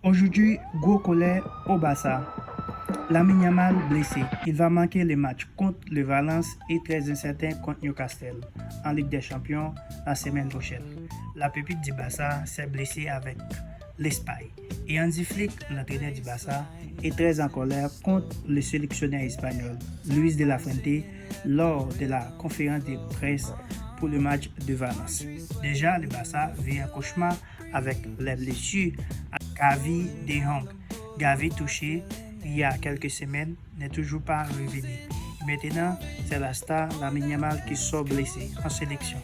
Aujourd'hui, gros colère au Barça. Lamine Yamal blessé. Il va manquer les matchs contre le Valence et très incertain contre Newcastle en Ligue des Champions la semaine prochaine. La pépite du Barça s'est blessée avec l'Espagne. Et Hansi Flick, l'entraîneur du Barça, est très en colère contre le sélectionneur espagnol, Luis de la Fuente, lors de la conférence de presse pour le match de Valence. Déjà, le Barça vit un cauchemar avec les blessures à Gavi de Jong. Gavi touché il y a quelques semaines n'est toujours pas revenu. Maintenant, c'est la star Lamine Yamal qui sort blessé en sélection.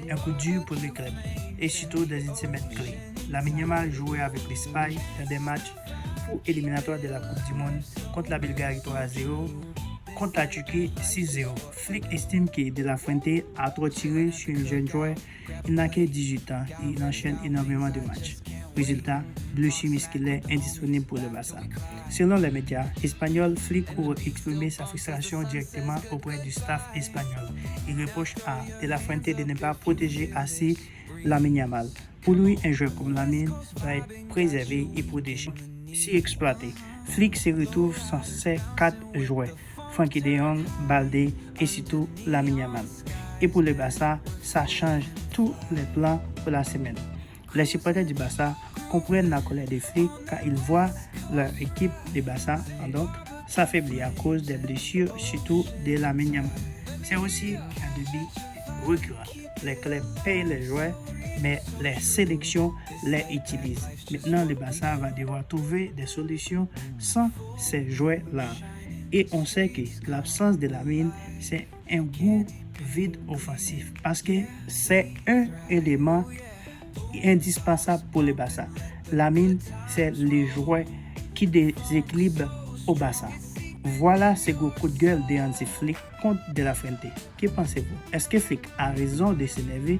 Un coup dur pour le club et surtout dans une semaine clé. Lamine Yamal jouait avec l'Espagne dans des matchs pour éliminatoires de la Coupe du Monde contre la Bulgarie 3-0, contre la Turquie 6-0. Flick estime que De La Fuente a trop tiré sur le jeune joueur. Il n'a que 18 ans et il enchaîne énormément de matchs. Résultat, blessure musculaire indisponible pour le Barça. Selon les médias espagnols, Flick aurait exprimé sa frustration directement auprès du staff espagnol. Il reproche à De La Fuente de ne pas protéger assez Lamine Yamal. Pour lui, un joueur comme Lamine va être préservé et protégé. Si exploité, Flick se retrouve sans ses 4 joueurs, Frenkie de Jong, Balde et surtout Lamine Yamal. Et pour le Barça, ça change tous les plans pour la semaine. Les supporters du Barça comprennent la colère des Flick car ils voient leur équipe de Barça donc s'affaiblir à cause des blessures, surtout de Lamine Yamal. C'est aussi un débit récurrent. Les clubs payent les joueurs, mais les sélections les utilisent. Maintenant, le Barça va devoir trouver des solutions sans ces joueurs-là. Et on sait que l'absence de Lamine, c'est un gros vide offensif parce que c'est un élément indispensable pour le Barça. Lamine, c'est le joueur qui déséquilibre au Barça. Voilà ce gros coup de gueule de Hansi Flick contre De La Fuente. Que pensez-vous? Est-ce que Flick a raison de s'énerver